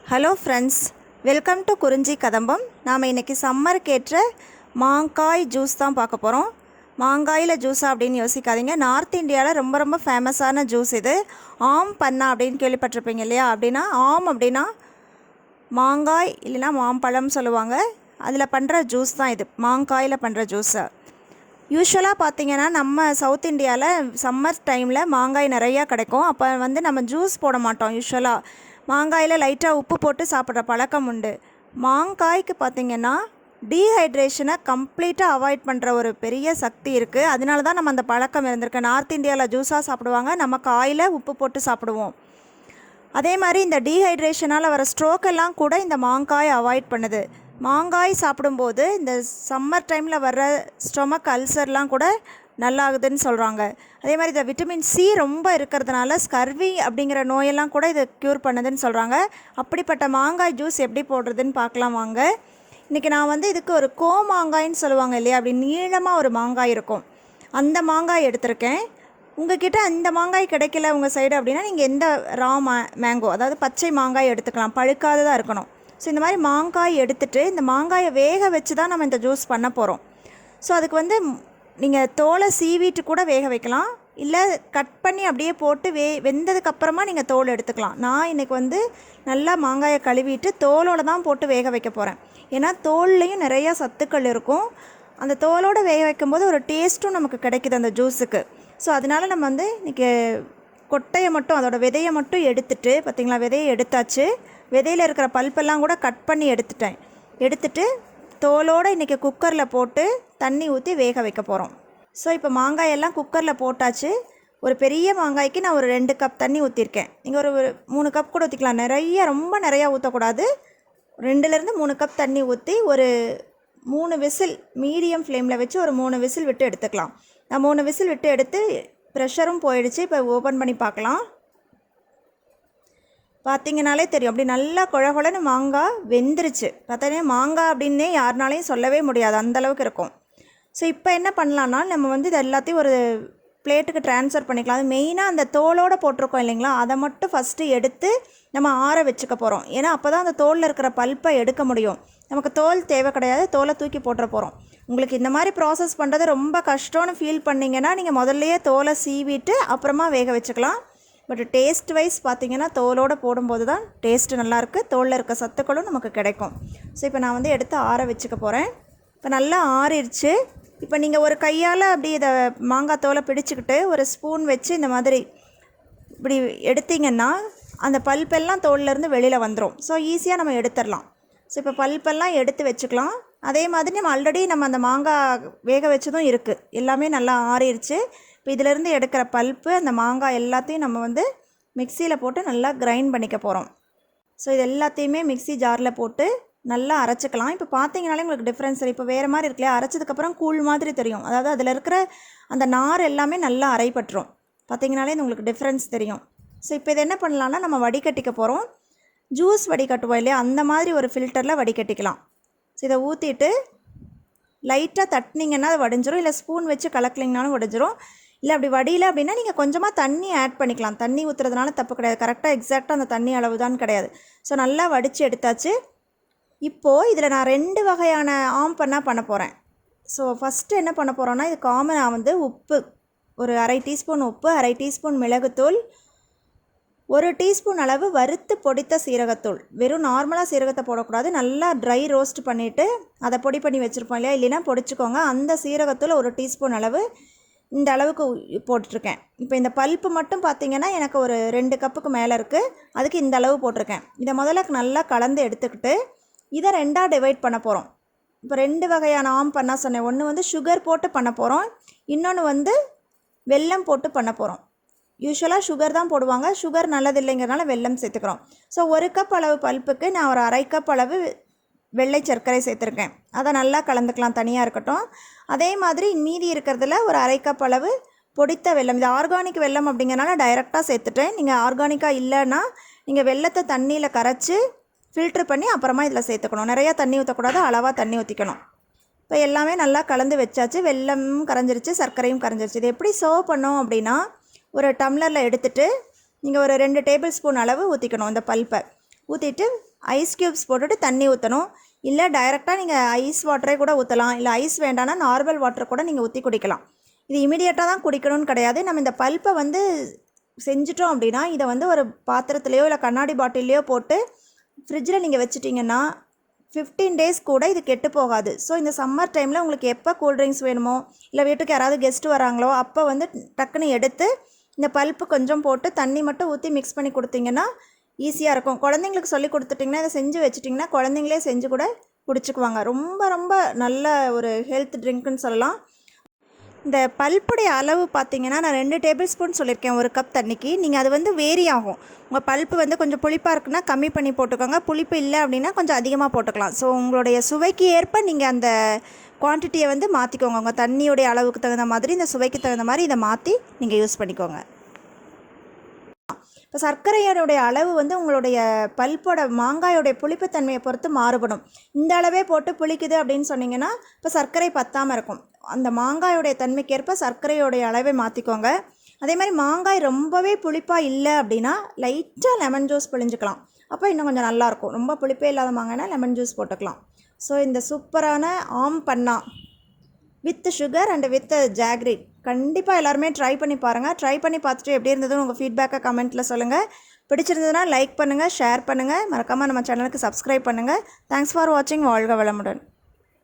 Hello friends, welcome to குறிஞ்சி கதம்பம். நாம் இன்றைக்கி சம்மருக்கு ஏற்ற மாங்காய் ஜூஸ் தான் பார்க்க போகிறோம். மாங்காயில் ஜூஸா அப்படின்னு யோசிக்காதீங்க. நார்த் இந்தியாவில் ரொம்ப ரொம்ப ஃபேமஸான ஜூஸ் இது. ஆம் பன்னா அப்படின்னு கேள்விப்பட்டிருப்பீங்க இல்லையா? அப்படின்னா ஆம் அப்படின்னா மாங்காய் இல்லைன்னா மாம்பழம் சொல்லுவாங்க. அதில் பண்ணுற ஜூஸ் தான் இது, மாங்காயில் பண்ணுற ஜூஸு. யூஸ்வலாக பார்த்திங்கன்னா நம்ம சவுத் இந்தியாவில் சம்மர் டைமில் மாங்காய் நிறையா கிடைக்கும். அப்போ நம்ம ஜூஸ் போட மாட்டோம். யூஸ்வலாக மாங்காயில் லைட்டாக உப்பு போட்டு சாப்பிட்ற பழக்கம் உண்டு. மாங்காய்க்கு பார்த்திங்கன்னா டீஹைட்ரேஷனை கம்ப்ளீட்டாக அவாய்ட் பண்ணுற ஒரு பெரிய சக்தி இருக்குது. அதனால தான் நம்ம அந்த பழக்கம் இருந்திருக்கு. நார்த் இந்தியாவில் ஜூஸாக சாப்பிடுவாங்க, நம்ம காயில் உப்பு போட்டு சாப்பிடுவோம். அதே மாதிரி இந்த டீஹைட்ரேஷனால் வர ஸ்ட்ரோக்கெல்லாம் கூட இந்த மாங்காய் அவாய்ட் பண்ணுது. மாங்காய் சாப்பிடும்போது இந்த சம்மர் டைமில் வர்ற ஸ்டொமக் அல்சர்லாம் கூட நல்லாகுதுன்னு சொல்கிறாங்க. அதே மாதிரி இந்த விட்டமின் சி ரொம்ப இருக்கிறதுனால ஸ்கர்வி அப்படிங்கிற நோயெல்லாம் கூட இது க்யூர் பண்ணுதுன்னு சொல்கிறாங்க. அப்படிப்பட்ட மாங்காய் ஜூஸ் எப்படி போடுறதுன்னு பார்க்கலாம் வாங்க. இன்றைக்கி நான் இதுக்கு ஒரு மாங்காய்ன்னு சொல்லுவாங்க இல்லையா, அப்படி நீளமாக ஒரு மாங்காய் இருக்கும், அந்த மாங்காய் எடுத்திருக்கேன். உங்ககிட்ட அந்த மாங்காய் கிடைக்கல உங்கள் சைடு அப்படின்னா நீங்கள் எந்த மேங்கோ, அதாவது பச்சை மாங்காய் எடுத்துக்கலாம், பழுக்காததாக இருக்கணும். ஸோ இந்த மாதிரி மாங்காய் எடுத்துகிட்டு இந்த மாங்காயை வேக வச்சு தான் நம்ம இந்த ஜூஸ் பண்ண போகிறோம். ஸோ அதுக்கு நீங்கள் தோலை சீவிட்டு கூட வேக வைக்கலாம், இல்லை கட் பண்ணி அப்படியே போட்டு வெந்ததுக்கப்புறமா நீங்கள் தோல் எடுத்துக்கலாம். நான் இன்றைக்கி நல்லா மாங்காயை கழுவிட்டு தோலோடு தான் போட்டு வேக வைக்க போகிறேன். ஏன்னா தோல்லையும் நிறையா சத்துக்கள் இருக்கும். அந்த தோலோடு வேக வைக்கும்போது ஒரு டேஸ்ட்டும் நமக்கு கிடைக்குது அந்த ஜூஸுக்கு. ஸோ அதனால் நம்ம இன்றைக்கி கொட்டையை மட்டும், அதோடய விதையை மட்டும் எடுத்துகிட்டு, பார்த்திங்களா, விதையை எடுத்தாச்சு. விதையில் இருக்கிற பல்பெல்லாம் கூட கட் பண்ணி எடுத்துட்டு தோலோடு இன்றைக்கி குக்கரில் போட்டு தண்ணி ஊற்றி வேக வைக்க போகிறோம். ஸோ இப்போ மாங்காயெல்லாம் குக்கரில் போட்டாச்சு. ஒரு பெரிய மாங்காய்க்கு நான் ஒரு 2 கப் தண்ணி ஊற்றிருக்கேன். நீங்கள் ஒரு 3 கப் கூட ஊற்றிக்கலாம். ரொம்ப நிறையா ஊற்றக்கூடாது. 2லேருந்து 3 கப் தண்ணி ஊற்றி ஒரு 3 விசில் மீடியம் ஃப்ளேமில் வச்சு ஒரு 3 விசில் விட்டு எடுத்துக்கலாம். நான் 3 விசில் விட்டு எடுத்து ப்ரெஷரும் போயிடுச்சு. இப்போ ஓப்பன் பண்ணி பார்க்கலாம். பார்த்திங்கனாலே தெரியும், அப்படி நல்லா குழகுழன்னு மாங்காய் வெந்துருச்சு. பார்த்தீங்கன்னா மாங்காய் அப்படின்னே யாருனாலையும் சொல்லவே முடியாது, அந்தளவுக்கு இருக்கும். ஸோ இப்போ என்ன பண்ணலான்னா நம்ம இது எல்லாத்தையும் ஒரு பிளேட்டுக்கு ட்ரான்ஸ்ஃபர் பண்ணிக்கலாம். அது மெயினாக அந்த தோலோடு போட்டிருக்கோம் இல்லைங்களா, அதை மட்டும் ஃபஸ்ட்டு எடுத்து நம்ம ஆற வச்சுக்க போகிறோம். ஏன்னா அப்போ தான் அந்த தோலில் இருக்கிற பல்ப்பை எடுக்க முடியும். நமக்கு தோல் தேவை கிடையாது, தோலை தூக்கி போட்டுற போகிறோம். உங்களுக்கு இந்த மாதிரி ப்ராசஸ் பண்ணுறது ரொம்ப கஷ்டம்னு ஃபீல் பண்ணிங்கன்னா நீங்கள் முதல்லையே தோலை சீவிட்டு அப்புறமா வேக வச்சுக்கலாம். பட் டேஸ்ட் வைஸ் பார்த்திங்கன்னா தோலோடு போடும்போது தான் டேஸ்ட்டு நல்லாயிருக்கு, தோலில் இருக்க சத்துக்களும் நமக்கு கிடைக்கும். ஸோ இப்போ நான் எடுத்து ஆற வச்சுக்க போகிறேன். இப்போ நல்லா ஆறிடுச்சு. இப்போ நீங்கள் ஒரு கையால் அப்படி இதை மாங்காய் தோலை பிடிச்சிக்கிட்டு ஒரு ஸ்பூன் வச்சு இந்த மாதிரி இப்படி எடுத்திங்கன்னா அந்த பல்பெல்லாம் தோல்லேருந்து வெளியில் வந்துடும். ஸோ ஈஸியாக நம்ம எடுத்துடலாம். ஸோ இப்போ பல்பெல்லாம் எடுத்து வச்சுக்கலாம். அதே மாதிரி நம்ம ஆல்ரெடி அந்த மாங்காய் வேக வச்சதும் இருக்குது, எல்லாமே நல்லா ஆறிடுச்சு. இப்போ இதிலேருந்து எடுக்கிற பல்ப்பு அந்த மாங்காய் எல்லாத்தையும் நம்ம மிக்சியில் போட்டு நல்லா கிரைண்ட் பண்ணிக்க போகிறோம். ஸோ இது எல்லாத்தையுமே மிக்சி ஜாரில் போட்டு நல்லா அரைச்சிக்கலாம். இப்போ பார்த்தீங்கனாலே உங்களுக்கு டிஃப்ரென்ஸ் தெரியும். இப்போ வேறு மாதிரி இருக்குல்லையா, அரைச்சதுக்கப்புறம் கூழ் மாதிரி தெரியும். அதாவது அதில் இருக்கிற அந்த நார் எல்லாமே நல்லா அரைப்பட்டுரும். பார்த்தீங்கனாலே உங்களுக்கு டிஃப்ரென்ஸ் தெரியும். ஸோ இப்போ இது என்ன பண்ணலான்னா நம்ம வடிகட்டிக்க போகிறோம். ஜூஸ் வடிகட்டுவோம் இல்லையா, அந்த மாதிரி ஒரு ஃபில்டரில் வடிகட்டிக்கலாம். ஸோ இதை ஊற்றிட்டு லைட்டாக தட்டினீங்கன்னா அது வடிஞ்சிரும், இல்லை ஸ்பூன் வச்சு கலக்கலிங்கனாலும் வடிஞ்சிரும். இல்லை அப்படி வடியல அப்படின்னா நீங்கள் கொஞ்சமாக தண்ணி ஆட் பண்ணிக்கலாம். தண்ணி ஊற்றுறதுனால தப்பு கிடையாது, கரெக்டாக எக்ஸாக்டாக அந்த தண்ணி அளவு தான் கிடையாது. ஸோ நல்லா வடித்து எடுத்தாச்சு. இப்போது இதில் நான் 2 வகையான ஆம் பண்ணா பண்ண போகிறேன். ஸோ ஃபஸ்ட்டு என்ன பண்ண போகிறோன்னா, இது காமனாக உப்பு, ஒரு 1/2 டீஸ்பூன் உப்பு, 1/2 டீஸ்பூன் மிளகுத்தூள், 1 டீஸ்பூன் அளவு வறுத்து பொடித்த சீரகத்தூள். வெறும் நார்மலாக சீரகத்தை போடக்கூடாது, நல்லா ட்ரை ரோஸ்ட் பண்ணிவிட்டு அதை பொடி பண்ணி வச்சுருப்போம் இல்லையா, இல்லைன்னா பொடிச்சிக்கோங்க. அந்த சீரகத்தூள் 1 டீஸ்பூன் அளவு இந்த அளவுக்கு போட்டிருக்கேன். இப்போ இந்த பல்ப்பு மட்டும் பார்த்திங்கன்னா எனக்கு ஒரு 2 கப்புக்கு மேலே இருக்குது, அதுக்கு இந்த அளவு போட்டிருக்கேன். இதை முதல்ல நல்லா கலந்து எடுத்துக்கிட்டு இதை 2ஆக டிவைட் பண்ண போகிறோம். இப்போ 2 வகையான ஆம் பண்ணா சொன்னேன். ஒன்று சுகர் போட்டு பண்ண போகிறோம், இன்னொன்று வெல்லம் போட்டு பண்ண போகிறோம். யூஸ்வலாக சுகர் தான் போடுவாங்க, சுகர் நல்லது இல்லைங்கிறனால வெல்லம் சேர்த்துக்கிறோம். ஸோ 1 கப் அளவு பல்ப்புக்கு நான் ஒரு 1/2 கப் அளவு வெள்ளை சர்க்கரை சேர்த்துருக்கேன். அதை நல்லா கலந்துக்கலாம், தனியாக இருக்கட்டும். அதே மாதிரி மீதி இருக்கிறதுல ஒரு 1/2 கப் அளவு பொடித்த வெல்லம். இது ஆர்கானிக் வெல்லம் அப்படிங்கிறனால டைரெக்டாக சேர்த்துட்டேன். நீங்கள் ஆர்கானிக்காக இல்லைன்னா நீங்கள் வெல்லத்தை தண்ணியில் கரைச்சி ஃபில்ட்ரு பண்ணி அப்புறமா இதில் சேர்த்துக்கணும். நிறையா தண்ணி ஊற்றக்கூடாது, அளவாக தண்ணி ஊற்றிக்கணும். இப்போ எல்லாமே நல்லா கலந்து வச்சாச்சு. வெல்லமும் கரைஞ்சிருச்சு, சர்க்கரையும் கரைஞ்சிருச்சு. இது எப்படி சர்வ் பண்ணோம் அப்படின்னா, ஒரு டம்ளரில் எடுத்துகிட்டு நீங்கள் ஒரு 2 டேபிள் ஸ்பூன் அளவு ஊற்றிக்கணும். இந்த பல்ப்பை ஊற்றிட்டு ஐஸ் க்யூப்ஸ் போட்டுட்டு தண்ணி ஊற்றணும். இல்லை டைரெக்டாக நீங்கள் ஐஸ் வாட்டரே கூட ஊற்றலாம். இல்லை ஐஸ் வேண்டாம்னா நார்மல் வாட்டர் கூட நீங்கள் ஊற்றி குடிக்கலாம். இது இமீடியட்டாக தான் குடிக்கணும்னு கிடையாது. நம்ம இந்த பல்ப்பை வந்து செஞ்சிட்டோம் அப்படின்னா இதை வந்து ஒரு பாத்திரத்துலேயோ இல்லை கண்ணாடி பாட்டிலையோ போட்டு ஃப்ரிட்ஜில் நீங்கள் வச்சுட்டிங்கன்னா 15 டேஸ் கூட இது கெட்டு போகாது. ஸோ இந்த சம்மர் டைமில் உங்களுக்கு எப்போ கூல்ட்ரிங்க்ஸ் வேணுமோ இல்லை வீட்டுக்கு யாராவது கெஸ்ட்டு வராங்களோ அப்போ வந்து டக்குன்னு எடுத்து இந்த பல்ப்பு கொஞ்சம் போட்டு தண்ணி மட்டும் ஊற்றி மிக்ஸ் பண்ணி கொடுத்தீங்கன்னா ஈஸியாக இருக்கும். குழந்தைங்களுக்கு சொல்லி கொடுத்துட்டிங்கன்னா இதை செஞ்சு வச்சுட்டிங்கன்னா குழந்தைங்களே செஞ்சு கூட குடிச்சுக்குவாங்க. ரொம்ப ரொம்ப நல்ல ஒரு ஹெல்த் ட்ரிங்க்குன்னு சொல்லலாம். இந்த பல்ப்புடைய அளவு பார்த்திங்கன்னா நான் 2 டேபிள் ஸ்பூன் சொல்லியிருக்கேன் ஒரு கப் தண்ணிக்கு. நீங்கள் அது வந்து வேரி ஆகும். உங்கள் பல்ப்பு வந்து கொஞ்சம் புளிப்பாக இருக்குன்னா கம்மி பண்ணி போட்டுக்கோங்க. புளிப்பு இல்லை அப்படின்னா கொஞ்சம் அதிகமாக போட்டுக்கலாம். ஸோ உங்களுடைய சுவைக்கு ஏற்ப நீங்கள் அந்த குவான்டிட்டியை வந்து மாற்றிக்கோங்க. உங்கள் தண்ணியுடைய அளவுக்கு தகுந்த மாதிரி இந்த சுவைக்கு தகுந்த மாதிரி இதை மாற்றி நீங்கள் யூஸ் பண்ணிக்கோங்க. இப்போ சர்க்கரையோடைய அளவு வந்து உங்களுடைய பல்ப்போட மாங்காயோடைய புளிப்புத்தன்மையை பொறுத்து மாறுபடும். இந்த அளவே போட்டு புளிக்குது அப்படின்னு சொன்னிங்கன்னா இப்போ சர்க்கரை பத்தாமல் இருக்கும். அந்த மாங்காயோடைய தன்மைக்கேற்ப சர்க்கரையோடைய அளவை மாற்றிக்கோங்க. அதே மாதிரி மாங்காய் ரொம்பவே புளிப்பாக இல்லை அப்படின்னா லைட்டாக லெமன் ஜூஸ் பிழிஞ்சிக்கலாம். அப்போ இன்னும் கொஞ்சம் நல்லாயிருக்கும். ரொம்ப புளிப்பே இல்லாத மாங்காய்னா லெமன் ஜூஸ் போட்டுக்கலாம். ஸோ இந்த சூப்பரான aam panna with sugar and with jaggery கண்டிப்பாக எல்லாருமே ட்ரை பண்ணி பாருங்கள். ட்ரை பண்ணி பார்த்துட்டு எப்படி இருந்ததுன்னு உங்கள் ஃபீட்பேக்கை கமெண்ட்டில் சொல்லுங்கள். பிடிச்சிருந்ததுன்னா லைக் பண்ணுங்கள், ஷேர் பண்ணுங்கள், மறக்காமல் நம்ம சேனலுக்கு சப்ஸ்கிரைப் பண்ணுங்கள். தேங்க்ஸ் ஃபார் வாட்சிங். வாழ்க வளமுடன்.